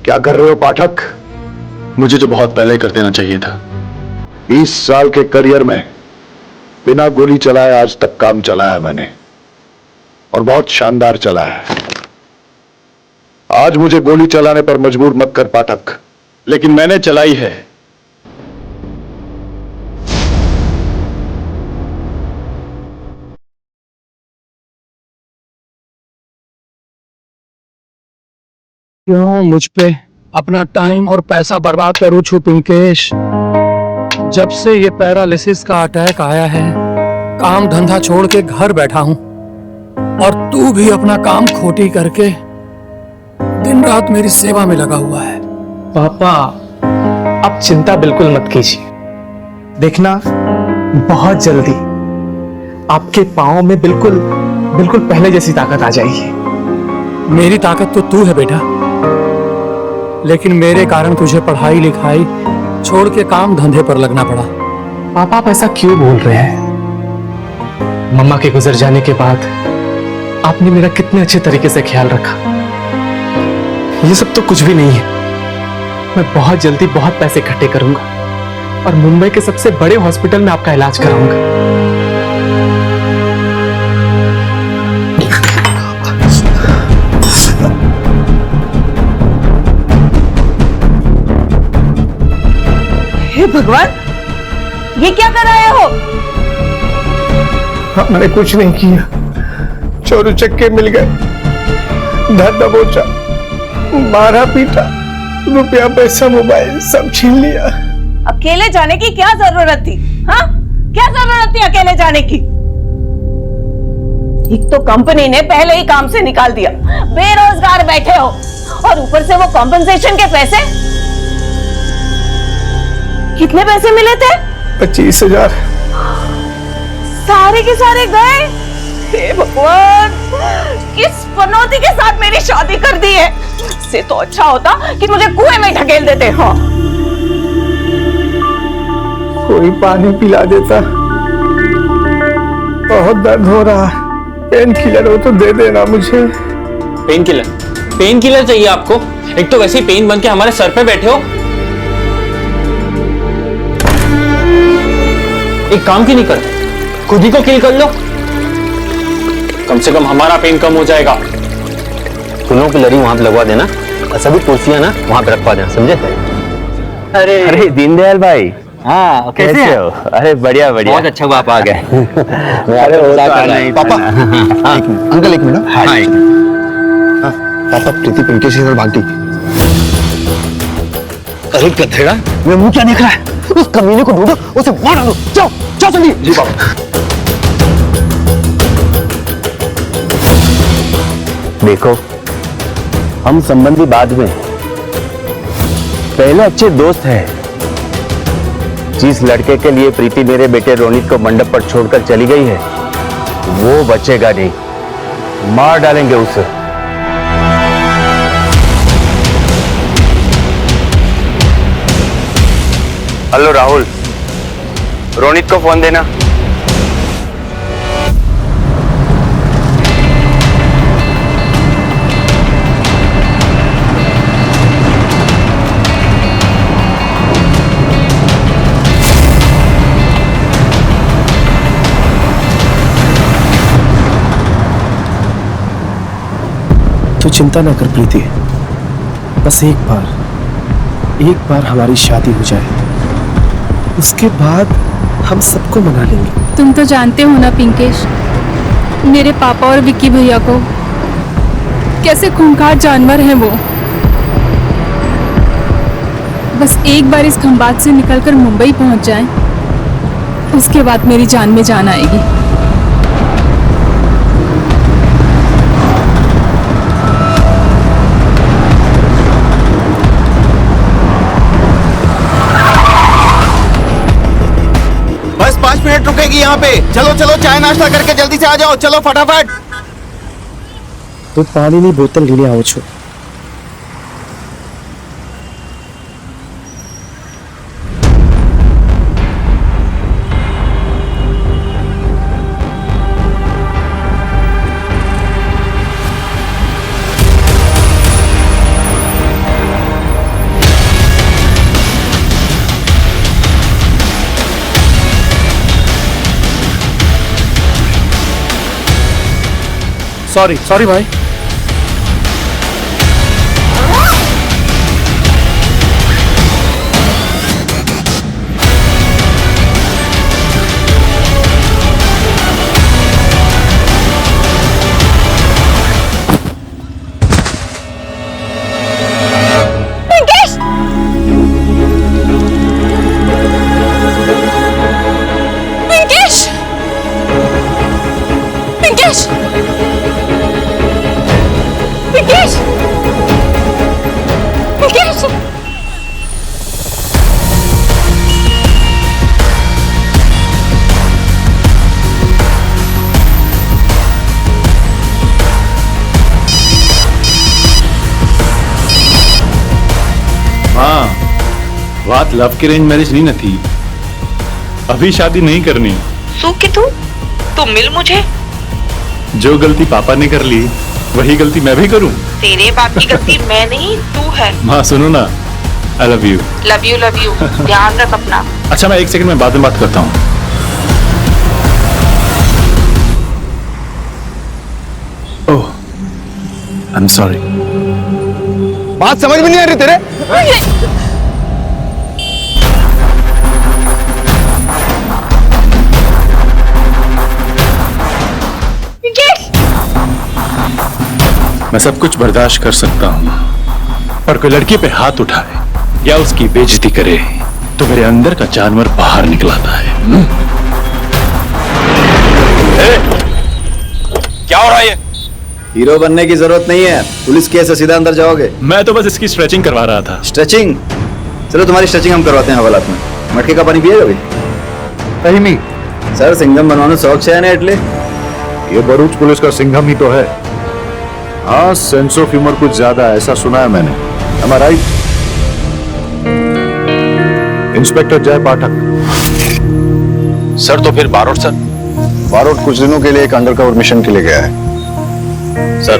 क्या कर रहे हो पाठक? मुझे तो बहुत पहले कर देना चाहिए था। 20 साल के करियर में बिना गोली चलाए आज तक काम चलाया मैंने, और बहुत शानदार चला है। आज मुझे गोली चलाने पर मजबूर मत कर पाठक। लेकिन मैंने चलाई है। क्यों मुझ पे अपना टाइम और पैसा बर्बाद करूं छू पिंकेश? जब से ये पैरालिसिस का अटैक आया है, काम धंधा छोड़ के घर बैठा हूं, और तू भी अपना काम खोटी करके दिन रात मेरी सेवा में लगा हुआ है। पापा, आप चिंता बिल्कुल मत कीजिए। देखना, बहुत जल्दी आपके पाँव में बिल्कुल बिल्कुल पहले जैसी ताकत आ जाएगी। मेरी ताकत तो तू है बेटा, लेकिन मेरे कारण तुझे पढ़ाई लिखाई छोड़ के काम धंधे पर लगना पड़ा। पापा, आप ऐसा क्यों बोल रहे हैं? मम्मा के गुजर जाने के बाद आपने मेरा कितने अच्छे तरीके से ख्याल रखा। ये सब तो कुछ भी नहीं है। मैं बहुत जल्दी बहुत पैसे इकट्ठे करूंगा और मुंबई के सबसे बड़े हॉस्पिटल में आपका इलाज कराऊंगा। हे भगवान, ये क्या कर रहे हो? हमने कुछ नहीं किया, चोर उचक्के मिल गए, धर दबोचा, मारा पीटा, रुपया पैसा मोबाइल सब छीन लिया। अकेले जाने की क्या जरूरत थी? हाँ, क्या जरूरत थी अकेले जाने की? एक तो कंपनी ने पहले ही काम से निकाल दिया, बेरोजगार बैठे हो, और ऊपर से वो कॉम्पेंसेशन के पैसे। कितने पैसे मिले थे? 25,000। सारे के सारे गए। हे भगवान, किस पनौती के साथ मेरी शादी कर दी है। इससे तो अच्छा होता कि मुझे कुएं में ढकेल देते। हाँ, कोई पानी पिला देता। बहुत दर्द हो रहा, पेन किलर हो तो दे देना मुझे। Pain killer? पेन किलर चाहिए आपको? एक तो वैसे ही पेन बन के हमारे सर पे बैठे हो। एक काम क्यों नहीं करते, खुद ही को किल कर लो, कम से कम हमारा पेन कम हो जाएगा। फूलों की लड़ी वहां पे लगवा देना और सभी कुर्सियां ना वहां पे रखवा देना, समझे? अरे दीनदयाल भाई, हाँ, कैसे हो? अरे बढ़िया बढ़िया, बहुत अच्छा हुआ आप आ गए। अरे होता नहीं पापा, हाँ अंकल एक मिनट। हाँ पापा, प्रीति पिंकेश के साथ भाग गई। अरे गधेड़ा, मेरा मुंह क्या देख रहा है? उस कमीने को ढूंढो, उसे मार डालो। जाओ जाओ जल्दी। जी पापा। देखो, हम संबंधी बाद में, पहले अच्छे दोस्त हैं। जिस लड़के के लिए प्रीति मेरे बेटे रोनित को मंडप पर छोड़कर चली गई है, वो बचेगा नहीं, मार डालेंगे उसे। हेलो राहुल, रोनित को फोन देना। तो चिंता ना कर प्रीति, बस एक बार हमारी शादी हो जाए, उसके बाद हम सबको मना लेंगे। तुम तो जानते हो ना पिंकेश, मेरे पापा और विक्की भैया को कैसे खूंखार जानवर हैं वो। बस एक बार इस खंबात से निकलकर मुंबई पहुंच जाएं, उसके बाद मेरी जान में जान आएगी। बस 5 मिनट रुकेगी यहाँ पे। चलो चलो, चाय नाश्ता करके जल्दी से आ जाओ, चलो फटाफट। तो पानी ની બોતલ લઈને આવો છો। सॉरी सॉरी भाई। पिंकेश! पिंकेश! पिंकेश! हाँ, बात लव की रेंज मैरिज नहीं न थी। अभी शादी नहीं करनी। तू मिल मुझे। जो गलती पापा ने कर ली वही गलती मैं भी करूं। तेरे बाप की गलती मैं नहीं, तू है। माँ सुनो ना, I love you. Love you ध्यान रख अपना। अच्छा मैं 1 सेकंड में बाद में बात करता हूँ। ओह, आई एम सॉरी। बात समझ में नहीं आ रही तेरे। मैं सब कुछ बर्दाश्त कर सकता हूँ, पर कोई लड़की पे हाथ उठाए या उसकी बेइज्जती करे तो मेरे अंदर का जानवर बाहर निकल आता है। क्या हो रहा है? हीरो बनने की जरूरत नहीं है, पुलिस केस से सीधा अंदर जाओगे। मैं तो बस इसकी स्ट्रेचिंग करवा रहा था। स्ट्रेचिंग? चलो तुम्हारी स्ट्रेचिंग हम करवाते हैं हवालात में। मटके का पानी पिएगा अभी? कहीं नहीं सर सिंघम बनवाने शौक से है ना इटली। ये भरूच पुलिस का सिंघम ही तो है। हाँ, सेंस ऑफ ह्यूमर कुछ ज्यादा है, ऐसा सुना है मैंने। Am I right? Inspector Jay Pathak. Sir तो फिर बारोट सर? बारोट कुछ दिनों के लिए एक अंडरकवर मिशन के लिए गया है। सर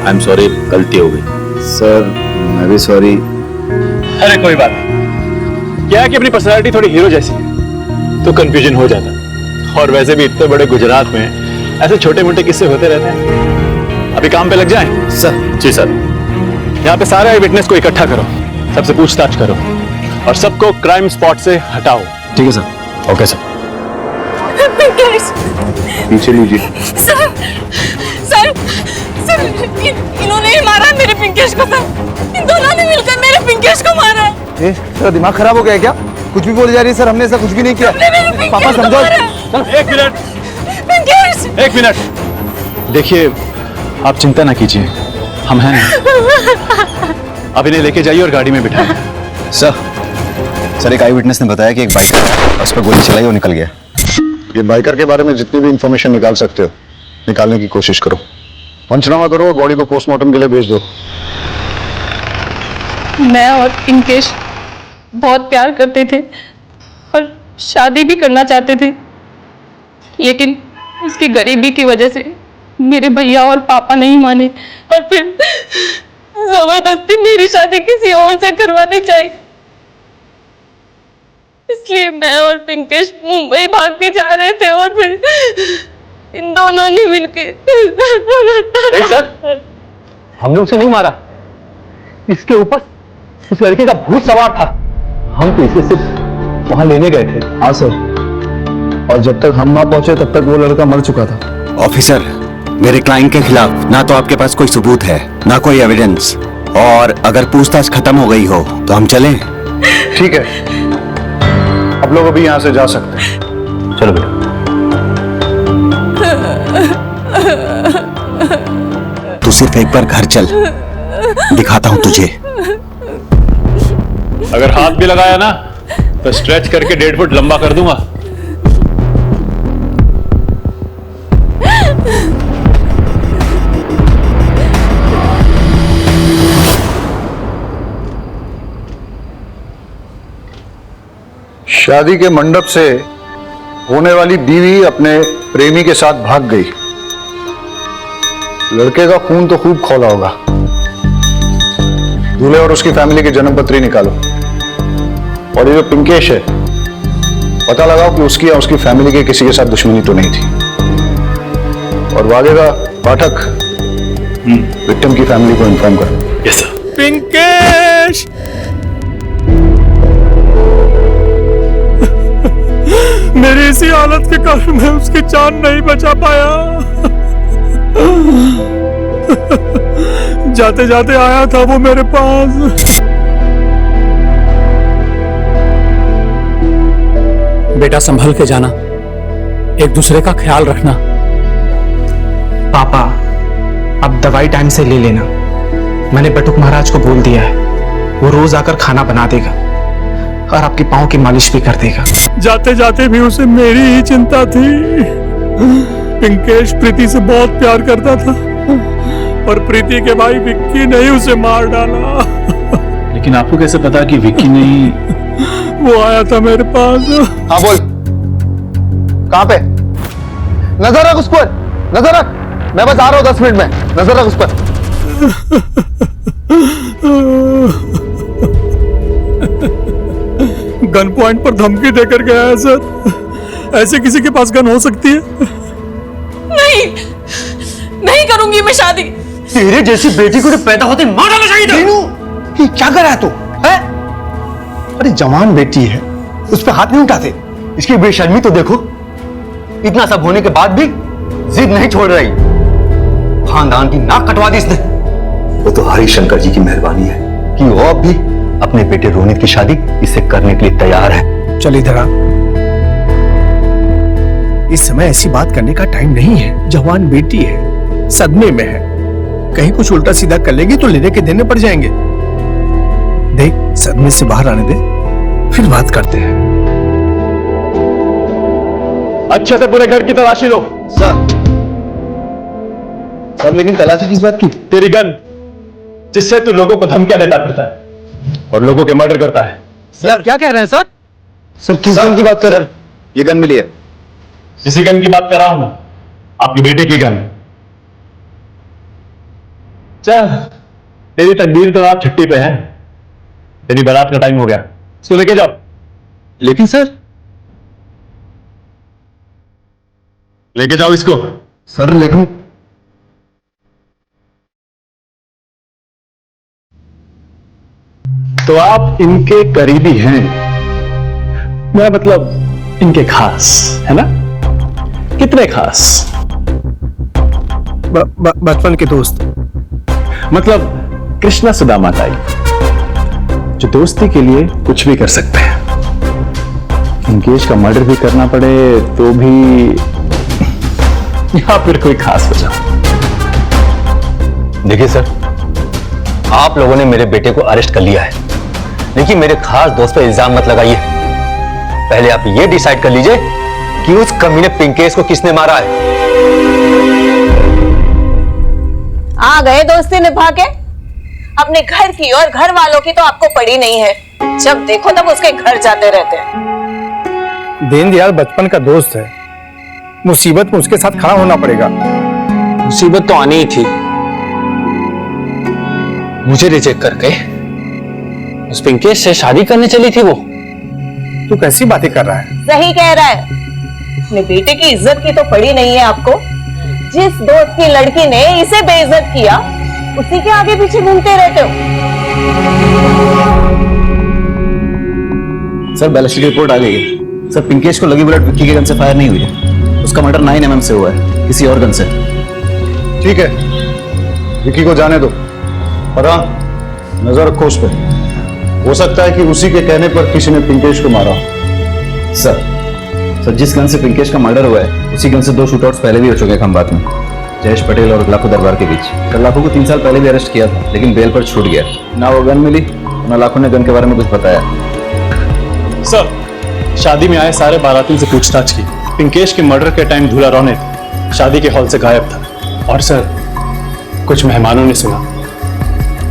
आई एम सॉरी, गलती हो गई। सर मैं भी सॉरी। अरे कोई बात नहीं, क्या है कि अपनी पर्सनालिटी थोड़ी हीरो जैसी है तो कंफ्यूजन हो जाता। और वैसे भी इतने बड़े गुजरात में ऐसे छोटे मोटे किस्से होते रहते हैं। अभी काम पे लग जाएं? सर जी सर। यहाँ पे सारे विटनेस को इकट्ठा करो, सबसे पूछताछ करो और सबको क्राइम स्पॉट से हटाओ। ठीक है सर। Okay sir. पिंकेश! पीछे लीजिए। सर! सर! सर! इन्होंने ही मारा मेरे पिंकेश को सर। इन दोनों ने मिलकर मेरे पिंकेश को मारा है। तेरा दिमाग खराब हो गया है क्या? कुछ भी बोली जा रही है सर, हमने ऐसा कुछ भी नहीं किया। पापा समझो। चलो 1 मिनट। पिंकेश! 1 मिनट। देखिए आप चिंता ना कीजिए, हम हैं। अब इन्हें लेके जाइए और गाड़ी में बिठाएं। सर एक आई विटनेस ने बताया कि एक बाइक उस पर गोली चलाई और निकल गया। ये बाइकर के बारे में जितनी भी इंफॉर्मेशन निकाल सकते हो निकालने की कोशिश करो। पंचनामा करो और बॉडी को पोस्टमार्टम के लिए भेज दो। मैं और पिंकेश बहुत प्यार करते थे और शादी भी करना चाहते थे, लेकिन उसकी गरीबी की वजह से मेरे भैया और पापा नहीं माने और फिर जबरदस्ती मेरी शादी किसी और से करवानी चाहिए। इसलिए मैं और पिंकेश मुंबई भाग के जा रहे थे और फिर इन दोनों ने मिलके। सर हम लोग से नहीं मारा, इसके ऊपर उस लड़के का भूत सवार था। हम तो इसे सिर्फ वहां लेने गए थे। हाँ सर, और जब तक हम ना पहुंचे तब तक वो लड़का मर चुका था। ऑफिसर मेरे क्लाइंट के खिलाफ ना तो आपके पास कोई सबूत है ना कोई एविडेंस, और अगर पूछताछ खत्म हो गई हो तो हम चलें? ठीक है, अब लोग अभी यहाँ से जा सकते हैं। चलो बेटा। तू सिर्फ एक बार घर चल, दिखाता हूं तुझे। अगर हाथ भी लगाया ना तो स्ट्रेच करके 1.5 फुट लंबा कर दूंगा। शादी के मंडप से होने वाली बीवी अपने प्रेमी के साथ भाग गई। लड़के का खून तो खूब खौला होगा। दूल्हे और उसकी फैमिली की जन्मपत्री निकालो, और ये जो पिंकेश है पता लगाओ कि उसकी या उसकी फैमिली के किसी के साथ दुश्मनी तो नहीं थी। और वो आगे का पाठक विक्टिम की फैमिली को इन्फॉर्म कर। Yes sir. पिंकेश, मेरी इसी हालत के कारण मैं उसकी जान नहीं बचा पाया। जाते जाते आया था वो मेरे पास। बेटा संभल के जाना, एक दूसरे का ख्याल रखना। पापा, अब दवाई टाइम से ले लेना। मैंने बटुक महाराज को बोल दिया है, वो रोज आकर खाना बना देगा और आपके पाँव की मालिश भी कर देगा। जाते जाते भी उसे मेरी ही चिंता थी। पिंकेश प्रीति से बहुत प्यार करता था, पर प्रीति के भाई विक्की ने ही उसे मार डाला। लेकिन आपको कैसे पता कि विक्की नहीं? वो आया था मेरे पास। हाँ बोल, कहां पे? नजर रख उस पर, नजर रख। मैं बस आ रहा हूं 10 मिनट में, नजर रख उस पर। गन पॉइंट पर धमकी देकर गया है सर। ऐसे किसी के पास गन हो सकती है? नहीं, नहीं करूंगी मैं शादी। तेरे जैसी बेटी को पैदा होते मार डालना चाहिए था। ये क्या कर रहा है तू? है? अरे जवान बेटी है, उस पर हाथ नहीं उठाते। इसकी बेशर्मी तो देखो, इतना सब होने के बाद भी जिद नहीं छोड़ रही। खानदान की नाक कटवा दी इसने। वो तो हरिशंकर जी की मेहरबानी है कि वो अब भी अपने बेटे रोनित की शादी इससे करने के लिए तैयार है। चल इधर आ। इस समय ऐसी बात करने का टाइम नहीं है। जवान बेटी है, सदमे में है, कहीं कुछ उल्टा सीधा कर लेगी तो लेने के देने पड़ जाएंगे। देख, सदमे से बाहर आने दे, फिर बात करते हैं। अच्छे से पूरे घर की तलाशी लो। सर लेकिन तलाशी किस बात की? तेरी गन, जिससे तू लोगों को धमकियां देता फिरता है और लोगों के मर्डर करता है। सर क्या कह रहे हैं सर? सर किस गन की बात कर रहे हैं? ये गन मिली है। इसी गन की बात कर रहा हूं मैं, आपके बेटे की गन। चल, तेरी तकदीर तो आप छुट्टी पे है, तेरी बारात का टाइम हो गया, इसको लेके जाओ। लेकिन सर, लेके जाओ इसको। सर लेकिन तो आप इनके करीबी हैं, मैं मतलब इनके खास, है ना? कितने खास? बचपन के दोस्त। मतलब कृष्णा सुदामा टाइप, जो दोस्ती के लिए कुछ भी कर सकते हैं। इंकेश का मर्डर भी करना पड़े तो भी, या फिर कोई खास वजह। देखिए सर, आप लोगों ने मेरे बेटे को अरेस्ट कर लिया है, लेकिन मेरे खास दोस्त पर इल्जाम मत लगाइए। पहले आप ये डिसाइड कर लीजिए कि उस कमीने पिंकेश को किसने मारा है। आ गए दोस्ती निभा के। अपने घर की और घर वालों की तो आपको पड़ी नहीं है, जब देखो तब उसके घर जाते रहते हैं। दीनदयाल बचपन का दोस्त है, मुसीबत में उसके साथ खड़ा होना पड़ेगा। मुसीबत तो आनी ही थी, मुझे रिजेक्ट करके उस पिंकेश से शादी करने चली थी वो। तू कैसी बातें कर रहा है? सही कह रहा है, अपने बेटे की इज्जत की तो पड़ी नहीं है आपको। जिस दोस्त की लड़की ने इसे बेइज्जत किया, उसी के आगे पीछे घूमते रहते हो। सर बैलिस्टिक रिपोर्ट आ गई है। सर पिंकेश को लगी बुलेट विक्की के गन से फायर नहीं हुई है, उसका मर्डर 9 mm से हुआ है, किसी और गन से। ठीक है, विक्की को जाने दो, पर हाँ नजर रखो उस पर। हो सकता है कि उसी के कहने पर किसी ने पिंकेश को मारा। सर जिस गन से पिंकेश का मर्डर हुआ है, उसी गन से 2 शूटआउट्स पहले भी हो चुके हैं खंबात में, जयेश पटेल और लाखो दरबार के बीच। कल लाखो को 3 साल पहले भी अरेस्ट किया था, लेकिन बेल पर छूट गया। ना वो गन मिली, ना लाखो ने गन के बारे में कुछ बताया। सर, शादी में आए सारे बारातियों से पूछताछ की। पिंकेश के मर्डर के टाइम दूल्हा रोनित शादी के हॉल से गायब था। और सर, कुछ मेहमानों ने सुना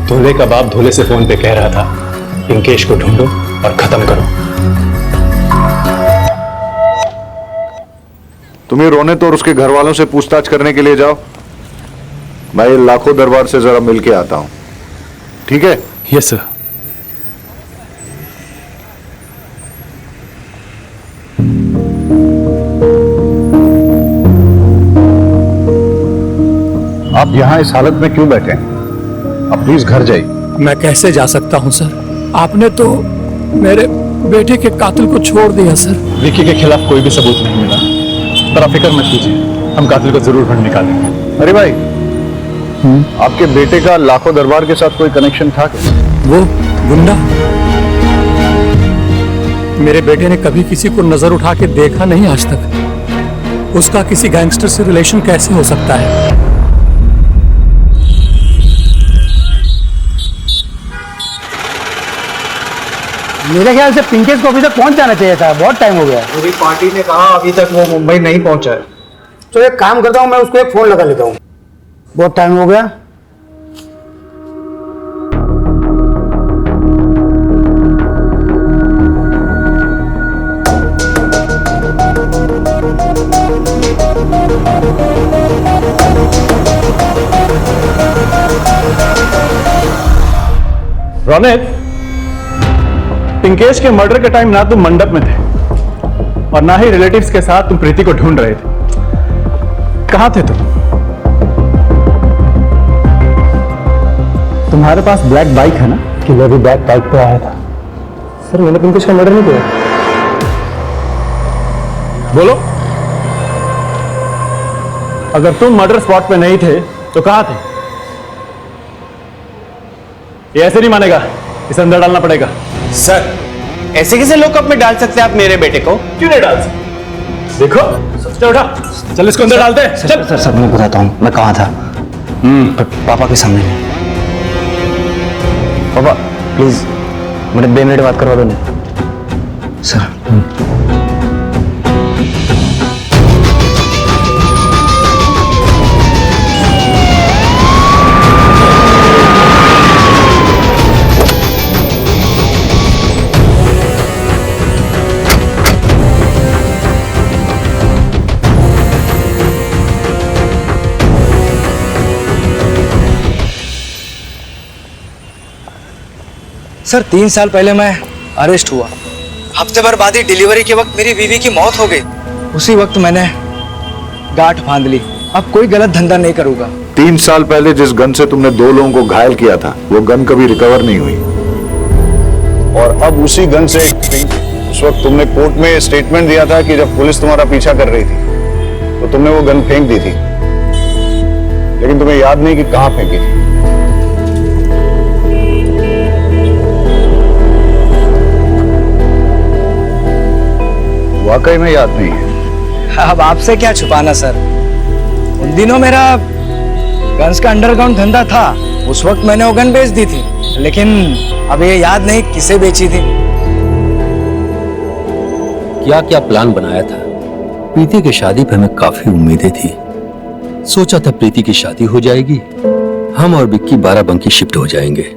दूल्हे का बाप दूल्हे से फोन पे कह रहा था, पिंकेश को ढूंढो और खत्म करो। तुम्हें रोनित और उसके घर वालों से पूछताछ करने के लिए जाओ, मैं ये लाखों दरबार से जरा मिल के आता हूं, ठीक है? Yes sir. आप यहाँ इस हालत में क्यों बैठे हैं? आप प्लीज घर जाइए। मैं कैसे जा सकता हूँ सर? आपने तो मेरे बेटे के कातिल को छोड़ दिया सर। विक्की के खिलाफ कोई भी सबूत नहीं मिला, पर आप फिक्र मत कीजिए, हम कातिल को जरूर ढूंढ निकालेंगे। अरे भाई, आपके बेटे का लाखों दरबार के साथ कोई कनेक्शन था क्या? वो गुंडा मेरे बेटे ने कभी किसी को नजर उठा के देखा नहीं आज तक। उसका किसी गैंगस्टर से रिलेशन कैसे हो सकता है? मेरे ख्याल से पिंकेश को अभी तक पहुंच जाना चाहिए था, बहुत टाइम हो गया। पूरी पार्टी ने कहा अभी तक वो मुंबई नहीं पहुंचा है। तो एक काम करता हूँ, मैं उसको एक फोन लगा लेता हूँ, बहुत टाइम हो गया। रौनक, पिंकेश के मर्डर के टाइम ना तुम मंडप में थे और ना ही रिलेटिव्स के साथ तुम प्रीति को ढूंढ रहे थे। कहां थे तुम? तुम्हारे पास ब्लैक बाइक है ना? किलर भी ब्लैक बाइक पे आया था। सर मैंने पिंकेश का मर्डर नहीं किया। बोलो, अगर तुम मर्डर स्पॉट पे नहीं थे तो कहां थे? ये ऐसे नहीं मानेगा, इसे अंदर डालना पड़ेगा। सर, ऐसे कैसे लॉकअप में डाल सकते हैं आप मेरे बेटे को? क्यों नहीं डाल सकते? देखो, चल उठा, चल इसको अंदर डालते हैं। चल। सर मैं बताता हूँ मैं कहाँ था। पापा के सामने। पापा प्लीज मुझे 2 मिनट बात करवा दो ना सर। सर 3 साल पहले मैं अरेस्ट हुआ। हफ्ते भर बाद ही डिलीवरी के वक्त मेरी बीवी की मौत हो गई। उसी वक्त मैंने गांठ बांध ली, अब कोई गलत धंधा नहीं करूंगा। 3 साल पहले जिस गन से तुमने 2 लोगों को घायल किया था, वो गन कभी रिकवर नहीं हुई। और अब उसी गन से उस वक्त तुमने कोर्ट में स्टेटमेंट दिया था कि जब पुलिस तुम्हारा पीछा कर रही थी तो तुमने वो गन फेंक दी थी, लेकिन तुम्हें याद नहीं कि कहां फेंकी थी। वाकई में याद नहीं है? अब आपसे क्या छुपाना सर, उन दिनों मेरा गन्स का अंडरग्राउंड धंधा था। उस वक्त मैंने वो गन बेच दी थी, लेकिन अब ये याद नहीं किसे बेची थी। क्या क्या प्लान बनाया था। प्रीति की शादी पे हमें काफी उम्मीदें थी। सोचा था प्रीति की शादी हो जाएगी, हम और बिक्की बाराबंकी शिफ्ट हो जाएंगे।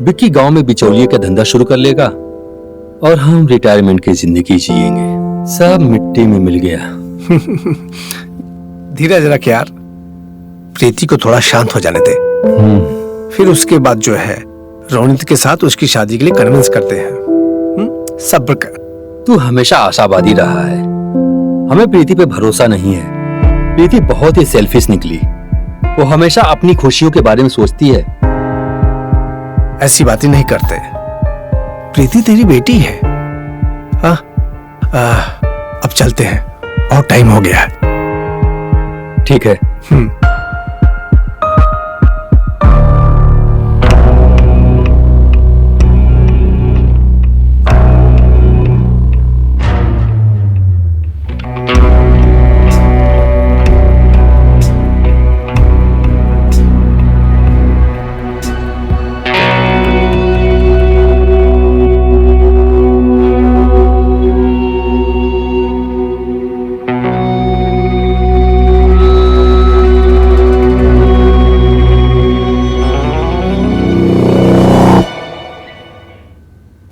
बिक्की गांव में बिचौलिए का धंधा शुरू कर लेगा और हम रिटायरमेंट की जिंदगी जिएंगे। सब मिट्टी में मिल गया। धीरज रख यार, प्रीति को थोड़ा शांत हो जाने दे। फिर उसके बाद जो है रोनित के साथ उसकी शादी के लिए कन्विंस करते हैं। सब्र कर। तू हमेशा आशावादी रहा है, हमें प्रीति पे भरोसा नहीं है। प्रीति बहुत ही सेल्फिश निकली, वो हमेशा अपनी खुशियों के बारे में सोचती है। ऐसी बातें नहीं करते, प्रीति तेरी बेटी है। अब चलते हैं, और टाइम हो गया है। ठीक है।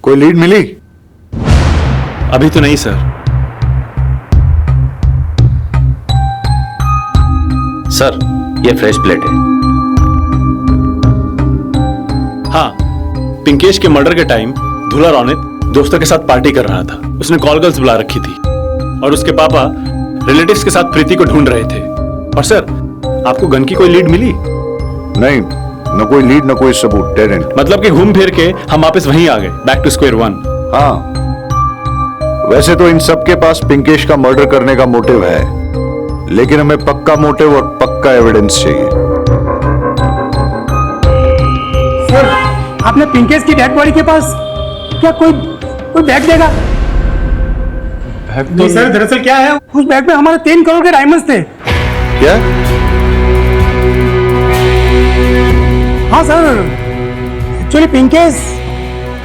कोई लीड मिली? अभी तो नहीं सर। सर ये फ्रेश प्लेट है। हाँ, पिंकेश के मर्डर के टाइम दूल्हा रौनित दोस्तों के साथ पार्टी कर रहा था। उसने कॉल गर्ल्स बुला रखी थी और उसके पापा रिलेटिव्स के साथ प्रीति को ढूंढ रहे थे। और सर, आपको गन की कोई लीड मिली? नहीं, न कोई लीड न कोई सबूत, डेड एंड। मतलब कि घूम फिर के हम वापस वहीं आ गए, बैक टू स्क्वायर वन। हाँ, वैसे तो इन सब के पास पिंकेश का मर्डर करने का मोटिव है, लेकिन हमें पक्का मोटिव और पक्का एविडेंस चाहिए। सर, आपने पिंकेश की डेड बॉडी के पास क्या कोई बैग देगा? नहीं सर, दरअसल क्या है, उस बैग में हमारे 3 करोड़ के डायमंड्स थे। क्या? हाँ सर, एक्चुअली पिंकेश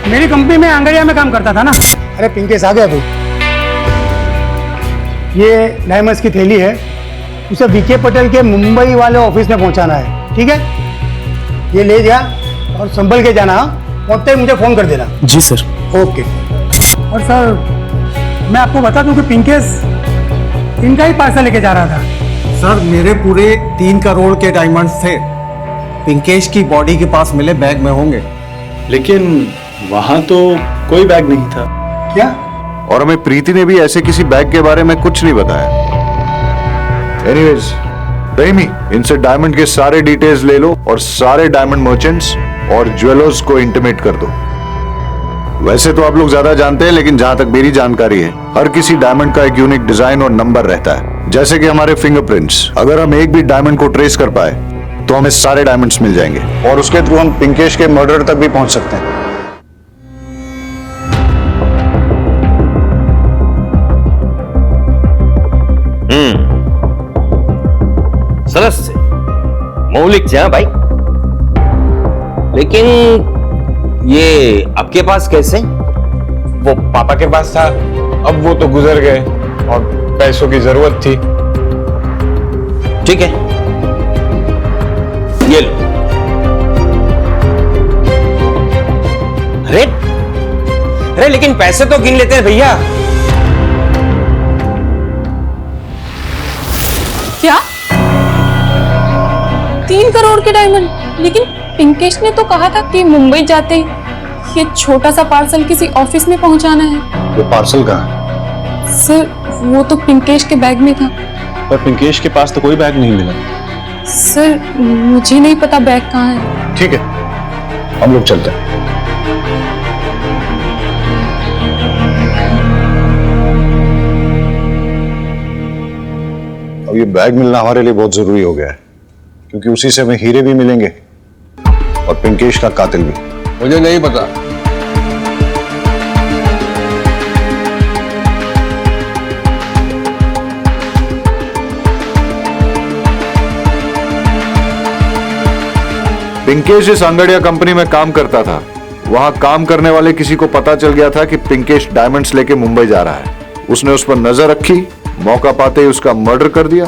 मेरी कंपनी में आंगड़िया में काम करता था ना। अरे पिंकेश आ गया तू। ये डायमंड्स की थैली है, उसे वीके पटेल के मुंबई वाले ऑफिस में पहुंचाना है, ठीक है? ये ले जा और संभल के जाना, पहुंचते ही मुझे फोन कर देना। जी सर। ओके। और सर, मैं आपको बता दूं कि पिंकेश इनका ही पार्सल लेके जा रहा था। सर, मेरे पूरे 3 करोड़ के डायमंड्स थे, पिंकेश की बॉडी के पास मिले बैग में होंगे। लेकिन वहां तो कोई बैग नहीं था। क्या? और हमें प्रीति ने भी ऐसे किसी बैग के बारे में कुछ नहीं बताया। एनीवेज, रहीमी, इनसे डायमंड के सारे डिटेल्स ले लो और सारे डायमंड मर्चेंट्स और ज्वेलर्स को इंटीमेट कर दो। वैसे तो आप लोग ज्यादा जानते हैं, लेकिन जहां तक मेरी जानकारी है, हर किसी डायमंड का एक यूनिक डिजाइन और नंबर रहता है, जैसे कि हमारे फिंगरप्रिंट्स। अगर हम एक भी डायमंड को ट्रेस कर पाए तो हमें सारे डायमंड्स मिल जाएंगे और उसके थ्रू हम पिंकेश के मर्डर तक भी पहुंच सकते हैं। सरस से मौलिक से, हाँ भाई। लेकिन ये आपके पास कैसे? वो पापा के पास था, अब वो तो गुजर गए और पैसों की जरूरत थी। ठीक है, ये लो। अरे अरे, लेकिन पैसे तो गिन लेते हैं भैया। क्या 3 करोड़ के डायमंड? लेकिन पिंकेश ने तो कहा था कि मुंबई जाते ये छोटा सा पार्सल किसी ऑफिस में पहुंचाना है। वो पार्सल कहाँ है? सर, वो तो पिंकेश के बैग में था। पर पिंकेश के पास तो कोई बैग नहीं मिला। सर, मुझे नहीं पता बैग कहाँ है। ठीक है, हम लोग चलते हैं। अब ये बैग मिलना हमारे लिए बहुत जरूरी हो गया है, क्योंकि उसी से हमें हीरे भी मिलेंगे और पिंकेश का कातिल भी। मुझे नहीं पता। पिंकेश इस अंगड़िया कंपनी में काम करता था। वहां काम करने वाले किसी को पता चल गया था कि पिंकेश डायमंड्स लेके मुंबई जा रहा है। उसने उस पर नजर रखी, मौका पाते ही उसका मर्डर कर दिया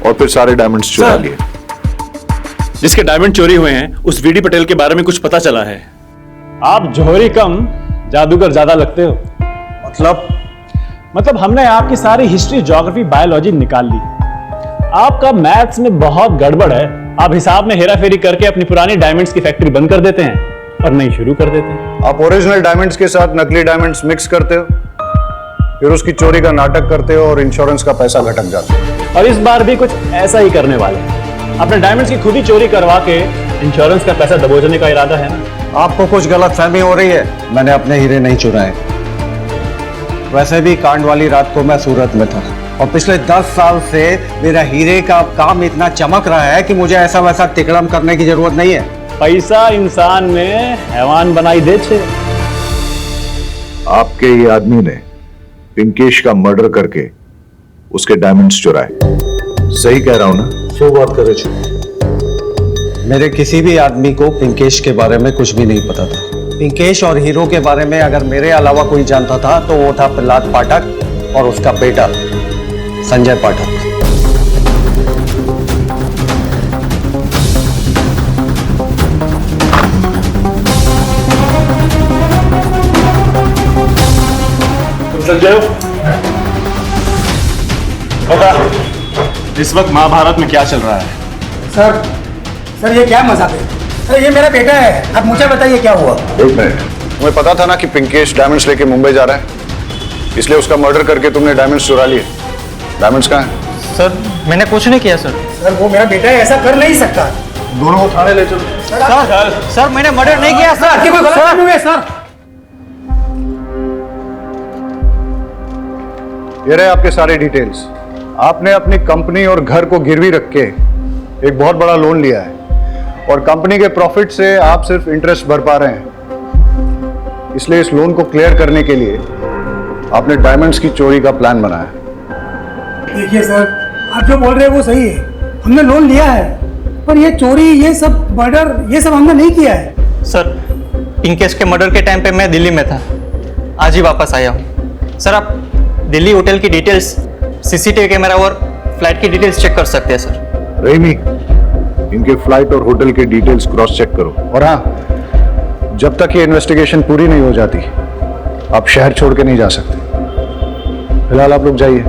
और फिर सारे डायमंड्स चुरा लिए। जिसके डायमंड चोरी हुए हैं, उस वीडी पटेल के बारे में कुछ पता चला है। आप जौहरी कम जादूगर ज्यादा लगते हो। मतलब हमने आपकी सारी हिस्ट्री, ज्योग्राफी, बायोलॉजी निकाल ली। आपका मैथ्स में बहुत गड़बड़ है। आप हिसाब में हेरा फेरी करके अपनी पुरानी डायमंड्स की फैक्ट्री बंद कर देते हैं और नई शुरू कर देते हैं। आप ओरिजिनल डायमंड्स के साथ नकली डायमंड्स मिक्स करते हो, फिर उसकी चोरी का नाटक करते हो और इंश्योरेंस का पैसा घटक जाता है। और इस बार भी कुछ ऐसा ही करने वाले हैं। अपने डायमंड्स की खुद ही चोरी करवा के इंश्योरेंस का पैसा दबोचने का इरादा है ना? आपको कुछ गलतफहमी हो रही है। मैंने अपने हीरे नहीं चुराए। वैसे भी कांड वाली रात को मैं सूरत में था और पिछले 10 साल से मेरा हीरे का काम इतना चमक रहा है कि मुझे ऐसा वैसा तिकड़म करने की जरूरत नहीं है। पैसा इंसान में हैवान बनाई दे छे। आपके ही आदमी ने पिंकेश का मर्डर करके उसके डायमंड्स चुराए। सही कह रहा हूं ना? क्यों बात कर रहे थे? मेरे किसी भी आदमी को पिंकेश के बारे में कुछ भी नहीं पता था। पिंकेश और हीरो के बारे में अगर मेरे अलावा कोई जानता था तो वो था प्रहलाद पाठक और उसका बेटा संजय पाठक। संजय, इस वक्त महाभारत में क्या चल रहा है? सर ये क्या मजाक है? अरे ये मेरा बेटा है, आप मुझे बताइए क्या हुआ। एक मिनट, तुम्हें पता था ना कि पिंकेश डायमंड्स लेके मुंबई जा रहा है, इसलिए उसका मर्डर करके तुमने डायमंड्स चुरा लिए। डायमंड्स कहाँ हैं? सर, मैंने कुछ नहीं किया सर। सर वो मेरा बेटा है, ऐसा कर नहीं सकता। दोनों को थाने ले चलो। सर मैंने मर्डर नहीं किया सर। कोई गलत काम नहीं हुआ सर। ये रहे आपके सारे डिटेल्स। आपने अपनी कंपनी और घर को गिरवी रख के एक बहुत बड़ा लोन लिया है और कंपनी के प्रॉफिट से आप सिर्फ इंटरेस्ट भर पा रहे हैं। इसलिए इस लोन को क्लियर करने के लिए आपने डायमंड्स की चोरी का प्लान बनाया। देखिए सर, आप जो बोल रहे हैं वो सही है, हमने लोन लिया है, पर ये चोरी, ये सब मर्डर, ये सब हमने नहीं किया है। सर पिंकेश के मर्डर के टाइम पे मैं दिल्ली में था, आज ही वापस आया हूँ। सर आप दिल्ली होटल की डिटेल्स, सीसीटीवी कैमरा और फ्लाइट की डिटेल्स चेक कर सकते हैं सर। रेमी, इनके फ्लाइट और होटल के डिटेल्स क्रॉस चेक करो। और हाँ, जब तक ये इन्वेस्टिगेशन पूरी नहीं हो जाती आप शहर छोड़ के नहीं जा सकते। फिलहाल आप लोग जाइए।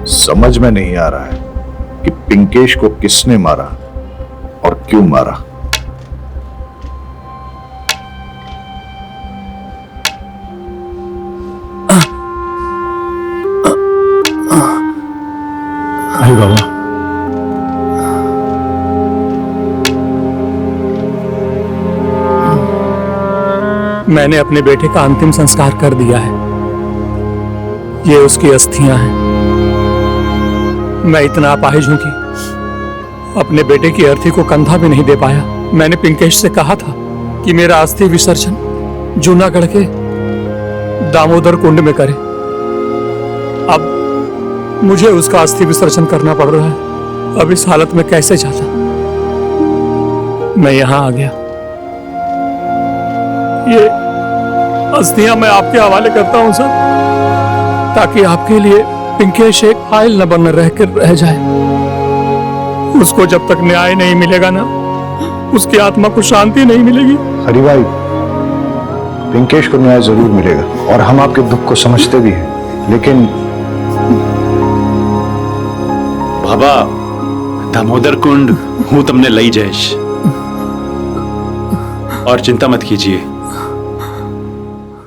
समझ में नहीं आ रहा है कि पिंकेश को किसने मारा और क्यों मारा। अरे बाबा, मैंने अपने बेटे का अंतिम संस्कार कर दिया है। ये उसकी अस्थियां हैं। मैं इतना अपाहिज हूं कि अपने बेटे की अर्थी को कंधा भी नहीं दे पाया। मैंने पिंकेश से कहा था कि मेरा अस्थि विसर्जन जूनागढ़ के दामोदर कुंड में करे। अब मुझे उसका अस्थि विसर्जन करना पड़ रहा है। अब इस हालत में कैसे जाता। मैं यहां आ गया। ये अस्थियां मैं आपके हवाले करता हूं सर, ताकि आपके लिए पिंकेश एक फाइल न बन रह जाए। उसको जब तक न्याय नहीं मिलेगा ना, उसकी आत्मा को शांति नहीं मिलेगी। हरी भाई, पिंकेश को न्याय जरूर मिलेगा और हम आपके दुख को समझते भी हैं, लेकिन बाबा दामोदर कुंड हूं तुमने लई जयेश, और चिंता मत कीजिए।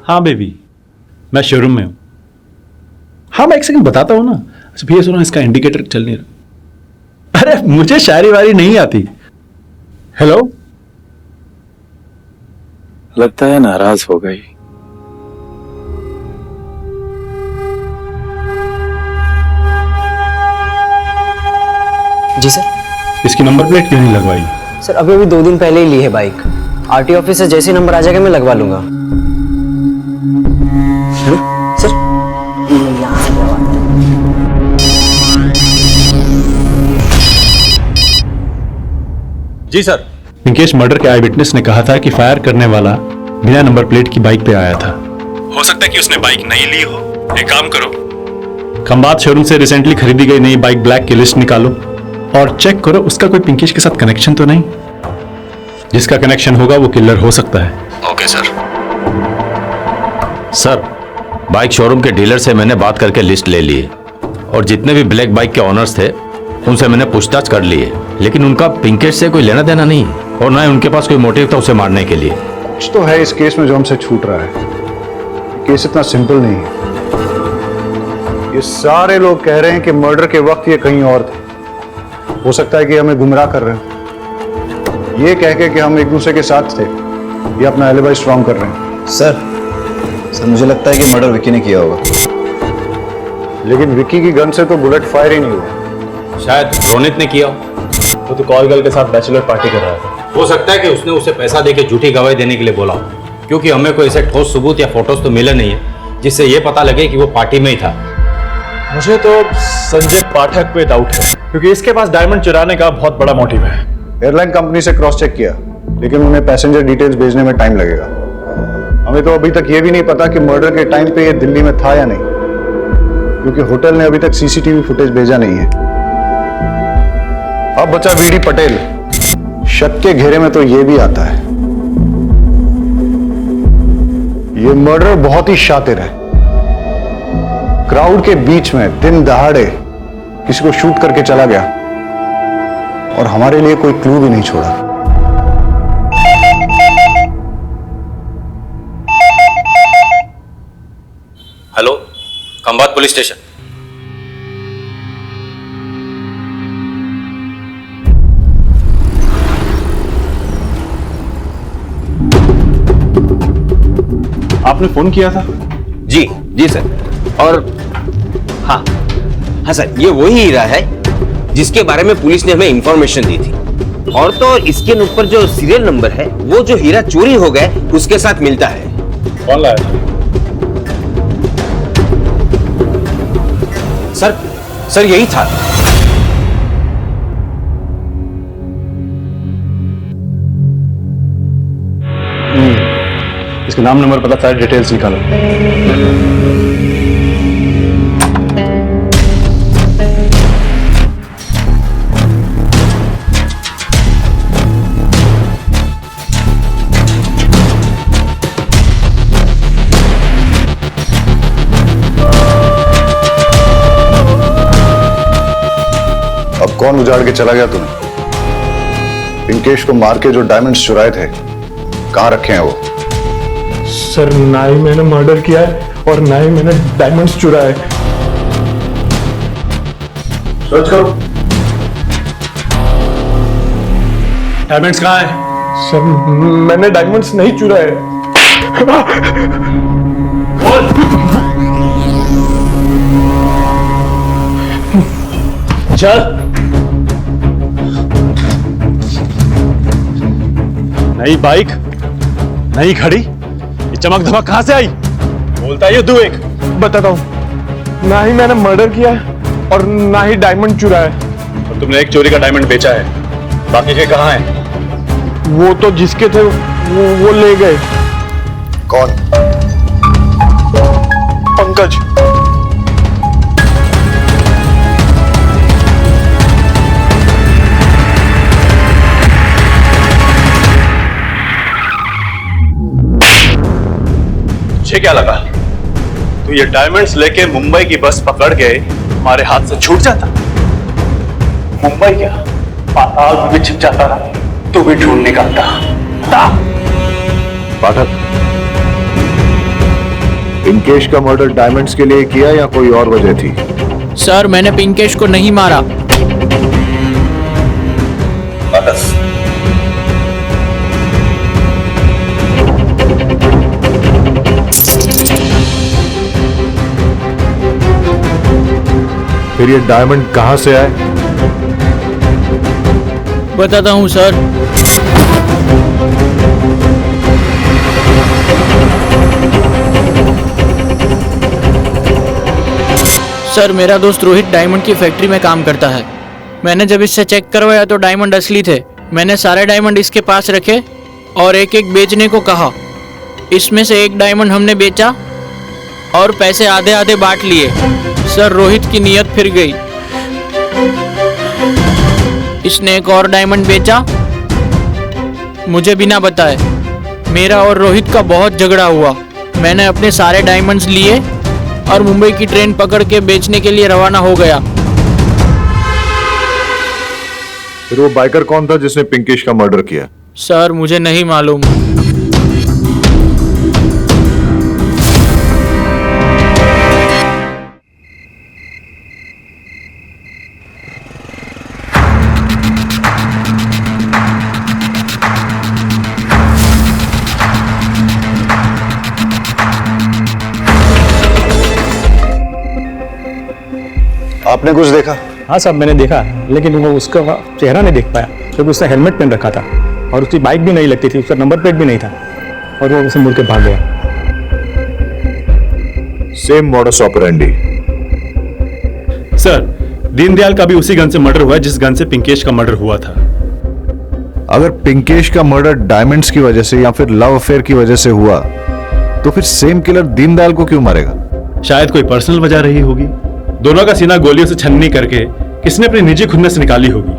हाँ बेबी, मैं शोरूम में हूं। हाँ मैं एक सेकंड बताता हूं ना। अच्छा भैया सुनो, इसका इंडिकेटर चल नहीं रहा। अरे मुझे शायरी वारी नहीं आती। हेलो, लगता है नाराज हो गई। जी सर। इसकी नंबर प्लेट क्यों नहीं लगवाई? सर अभी 2 दिन पहले ही ली है बाइक। आरटी ऑफिस से जैसे नंबर आ जाएगा मैं लगवा लूंगा। सर जी सर। पिंकेश मर्डर के आई विटनेस ने कहा था कि फायर करने वाला बिना नंबर प्लेट की बाइक पे आया था। हो सकता है कि उसने बाइक नई ली हो। एक काम करो, खंबात शोरूम से रिसेंटली खरीदी गई नई बाइक ब्लैक की लिस्ट निकालो और चेक करो उसका कोई पिंकेश के साथ कनेक्शन तो नहीं। जिसका कनेक्शन होगा वो किलर हो सकता है। Okay sir. Sir, bike showroom के डीलर से मैंने बात करके लिस्ट ले ली है और जितने भी ब्लैक बाइक के ओनर्स थे उनसे मैंने पूछताछ कर ली है, लेकिन उनका पिंकेश से कोई लेना देना नहीं है और ना ही उनके पास कोई मोटिव था उसे मारने के लिए। कुछ तो है इस केस में जो हमसे छूट रहा है। केस इतना सिंपल नहीं है। ये सारे लोग कह रहे हैं कि मर्डर के वक्त ये कहीं और थे। हो सकता है कि हमें गुमराह कर रहे हैं। ये कह के कि हम एक दूसरे के साथ थे, ये अपना एलिबाई स्ट्रॉन्ग कर रहे हैं। सर मुझे लगता है कि मर्डर विक्की ने किया होगा। लेकिन विक्की की गन से तो बुलेट फायर ही नहीं हुआ। शायद रोनित ने किया। वो तो कॉल गर्ल के साथ बैचलर पार्टी कर रहा था। हो सकता है कि उसने उसे पैसा देके झूठी गवाही देने के लिए बोला, क्योंकि हमें कोई ऐसे ठोस सबूत या फोटोज तो मिले नहीं है जिससे ये पता लगे कि वो पार्टी में ही था। मुझे तो संजय पाठक पे डाउट है, क्योंकि इसके पास डायमंड चुराने का बहुत बड़ा मोटिव है। एयरलाइन कंपनी से क्रॉस चेक किया, लेकिन उन्हें पैसेंजर डिटेल्स भेजने में टाइम लगेगा। हमें तो अभी तक ये भी नहीं पता कि मर्डर के टाइम पे ये दिल्ली में था या नहीं, क्योंकि होटल ने अभी तक सीसीटीवी फुटेज भेजा नहीं है। अब बचा वीडी पटेल। शक के घेरे में तो ये भी आता है। ये मर्डर बहुत ही शातिर है। क्राउड के बीच में दिन दहाड़े किसी को शूट करके चला गया और हमारे लिए कोई क्लू भी नहीं छोड़ा। Khambhat police station. आपने फोन किया था? जी जी सर। और हाँ हाँ सर, ये वही हीरा है जिसके बारे में पुलिस ने हमें इंफॉर्मेशन दी थी। और तो इसके ऊपर जो सीरियल नंबर है वो जो हीरा चोरी हो गया उसके साथ मिलता है। कौन लाया था? सर यही था। इसके नाम नंबर पता, सारी डिटेल्स निकालो। अब कौन उजाड़ के चला गया तुम्हें? पिंकेश को मार के जो डायमंड्स चुराए थे कहां रखे हैं वो? सर, ना ही मैंने मर्डर किया है और ना ही मैंने डायमंड्स चुराए। सर्च करो। डायमंड्स कहाँ है? सर, मैंने डायमंड्स नहीं चुराए। चल। नई बाइक, नई घड़ी, ये चमक धमक कहां से आई? बोलता है ये तू एक। बताता हूं, ना ही मैंने मर्डर किया है और ना ही डायमंड चुराया है। और तुमने एक चोरी का डायमंड बेचा है, बाकी के कहां हैं? वो तो जिसके थे वो ले गए। कौन? पंकज। तुझे क्या लगा तू ये डायमंड्स लेके मुंबई की बस पकड़ के हमारे हाथ से छूट जाता? मुंबई क्या, पाताल में भी छिप जाता ना, तू भी ढूंढ निकालता। पाठक, पिंकेश का मर्डर डायमंड्स के लिए किया या कोई और वजह थी? सर, मैंने पिंकेश को नहीं मारा। बस फिर ये डायमंड कहां से आए? बताता हूँ सर। सर, मेरा दोस्त रोहित डायमंड की फैक्ट्री में काम करता है। मैंने जब इससे चेक करवाया तो डायमंड असली थे। मैंने सारे डायमंड इसके पास रखे और एक एक बेचने को कहा। इसमें से एक डायमंड हमने बेचा और पैसे आधे आधे बांट लिए। सर, रोहित की नीयत फिर गई। इसने एक और डायमंड बेचा मुझे बिना बताए। मेरा और रोहित का बहुत झगड़ा हुआ। मैंने अपने सारे डायमंड्स लिए और मुंबई की ट्रेन पकड़ के बेचने के लिए रवाना हो गया। फिर वो बाइकर कौन था जिसने पिंकेश का मर्डर किया? सर, मुझे नहीं मालूम। आपने कुछ देखा? हाँ साहब, मैंने देखा, लेकिन वो उसका चेहरा नहीं देख पाया क्योंकि उसने हेलमेट पहन रखा था और उसकी बाइक भी नहीं लगती थी, उसका नंबर प्लेट भी नहीं था और वो उसे मुड़ के भाग गया। Same modus operandi. Sir, Deendayal का भी उसी गन से मर्डर हुआ है जिस गन से पिंकेश का मर्डर हुआ था। अगर पिंकेश का मर्डर डायमंड्स की वजह से या फिर लव अफेयर की वजह से हुआ तो फिर सेम किलर दीनदयाल को क्यों मारेगा? शायद कोई पर्सनल वजह रही होगी। दोनों का सीना गोलियों से छन्नी करके किसने अपनी निजी खुन्नस निकाली होगी।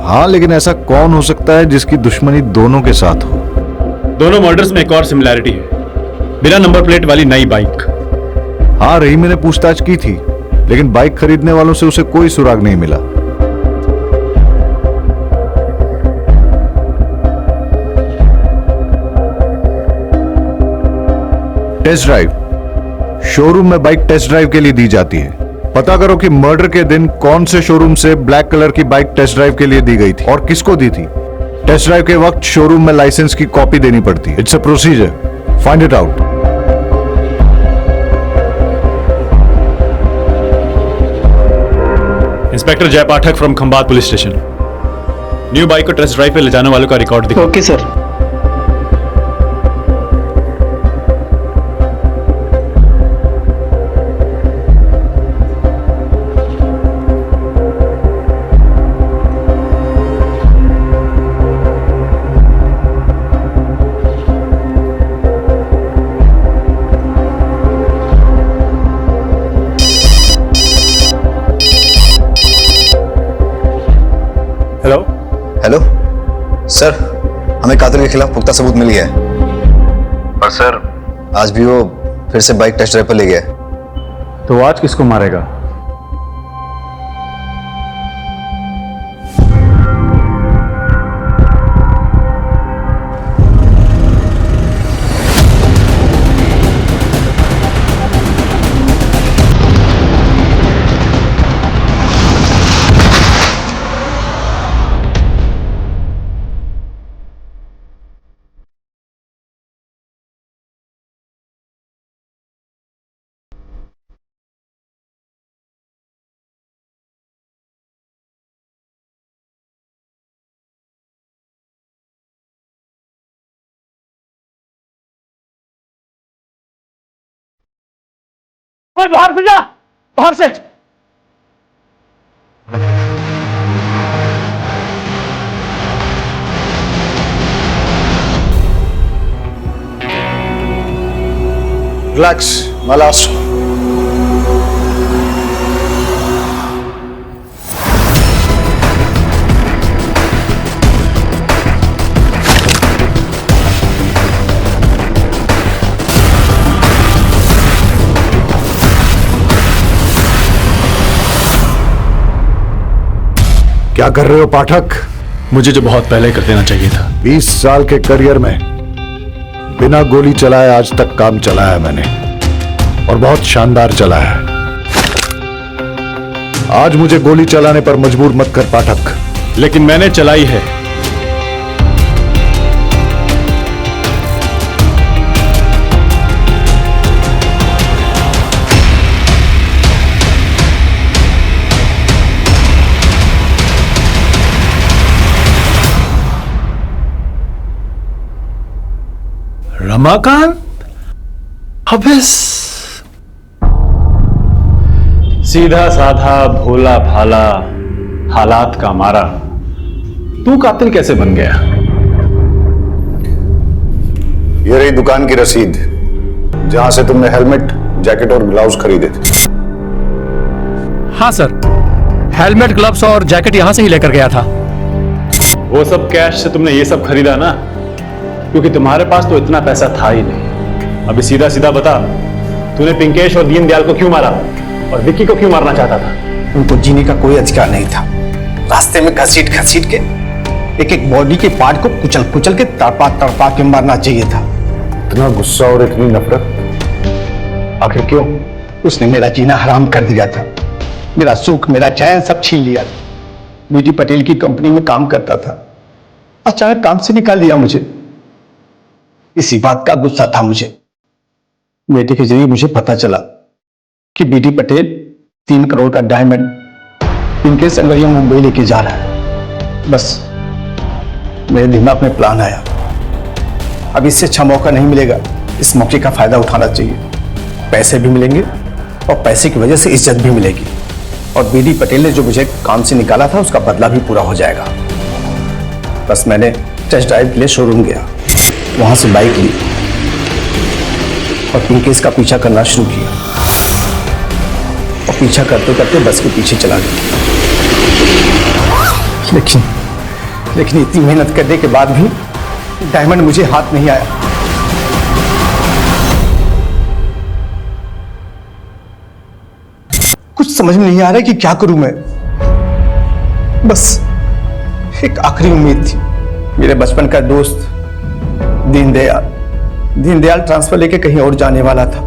हाँ, लेकिन ऐसा कौन हो सकता है जिसकी दुश्मनी दोनों के साथ हो? दोनों मर्डर्स में एक और सिमिलैरिटी है, बिना नंबर प्लेट वाली नई बाइक। हाँ, रहीम ने पूछताछ की थी, लेकिन बाइक खरीदने वालों से उसे कोई सुराग नहीं मिला। टेस्ट ड्राइव, शोरूम में बाइक टेस्ट ड्राइव के लिए दी जाती है। पता करो कि मर्डर के दिन कौन से शोरूम से ब्लैक कलर की बाइक टेस्ट ड्राइव के लिए दी गई थी और किसको दी थी। टेस्ट ड्राइव के वक्त शोरूम में लाइसेंस की कॉपी देनी पड़ती है। It's a procedure, find it out. Inspector Jay Pathak from Khambhat police station. New bike को टेस्ट ड्राइव पे ले जाने वालों का रिकॉर्ड दिखाओ। Okay sir. Hello hello sir, हमें कातिल के खिलाफ पुख्ता सबूत मिल गया है। पर सर आज भी वो फिर से बाइक टेस्ट ड्राइव पर ले गया है। तो आज किसको मारेगा? बाहर से जा, बाहर से। Relax, my last. क्या कर रहे हो पाठक? मुझे जो बहुत पहले कर देना चाहिए था। 20 साल के करियर में बिना गोली चलाए आज तक काम चलाया मैंने, और बहुत शानदार चला है। आज मुझे गोली चलाने पर मजबूर मत कर पाठक। लेकिन मैंने चलाई है। रमाकांत? अबे सीधा साधा भोला भाला हालात का मारा तू कातिल कैसे बन गया? ये रही दुकान की रसीद जहां से तुमने हेलमेट, जैकेट और ग्लव्स खरीदे थे। हाँ सर, हेलमेट, ग्लव्स और जैकेट यहां से ही लेकर गया था। वो सब कैश से तुमने ये सब खरीदा ना, क्योंकि तुम्हारे पास तो इतना पैसा था ही नहीं। अभी सीधा सीधा बता, तूने पिंकेश और दीनदयाल को क्यों मारा और विक्की को क्यों मारना चाहता था? उनको जीने का कोई अधिकार नहीं था। रास्ते में घसीट घसीट के एक एक बॉडी के पार्ट को कुचल कुचल के तड़पा तड़पा के मारना चाहिए था। इतना गुस्सा और इतनी नफरत, आखिर क्यों? उसने मेरा जीना हराम कर दिया था। मेरा सुख, मेरा चैन सब छीन लिया। बीटी पटेल की कंपनी में काम करता था, अचानक काम से निकाल दिया मुझे। इसी बात का गुस्सा था मुझे। बेटे के जरिए मुझे पता चला कि बीटी पटेल 3 करोड़ का डायमंड इनके संगरिया मुंबई लेके जा रहा है। बस मेरे दिमाग में प्लान आया, अब इससे अच्छा मौका नहीं मिलेगा। इस मौके का फायदा उठाना चाहिए। पैसे भी मिलेंगे और पैसे की वजह से इज्जत भी मिलेगी, और बीडी पटेल ने जो मुझे काम से निकाला था उसका बदला भी पूरा हो जाएगा। बस मैंने टेस्ट ड्राइव के लिए शोरूम गया, वहां से बाइक ली और पिंकेश का पीछा करना शुरू किया, और पीछा करते करते बस के पीछे चला गया। लेकिन इतनी मेहनत करने के बाद भी डायमंड मुझे हाथ नहीं आया। कुछ समझ में नहीं आ रहा कि क्या करूं मैं। बस एक आखिरी उम्मीद थी। मेरे बचपन का दोस्त दीनदयाल ट्रांसफर लेके कहीं और जाने वाला था।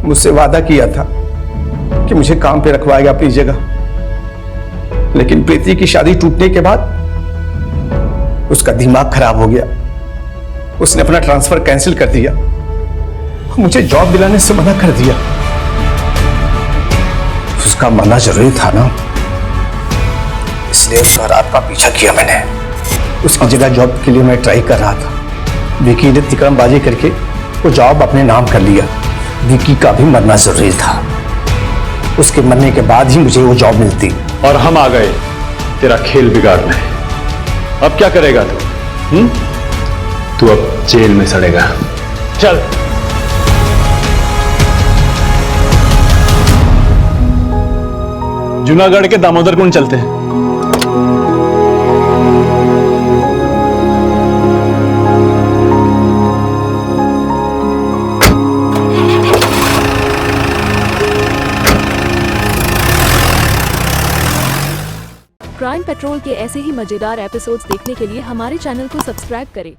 मुझसे वादा किया था कि मुझे काम पे रखवाएगा अपनी जगह, लेकिन प्रीति की शादी टूटने के बाद उसका दिमाग खराब हो गया। उसने अपना ट्रांसफर कैंसिल कर दिया, मुझे जॉब दिलाने से मना कर दिया। उसका मना जरूरी था ना, इसलिए उसका रात का पीछा किया मैंने। उसकी जगह जॉब के लिए मैं ट्राई कर रहा था। विकी ने तिकड़मबाजी करके वो जॉब अपने नाम कर लिया। विकी का भी मरना जरूरी था, उसके मरने के बाद ही मुझे वो जॉब मिलती। और हम आ गए तेरा खेल बिगाड़ने। अब क्या करेगा तू? तू अब जेल में सड़ेगा। चल। जूनागढ़ के दामोदर कुंड चलते हैं। क्राइम पेट्रोल के ऐसे ही मजेदार एपिसोड्स देखने के लिए हमारे चैनल को सब्सक्राइब करें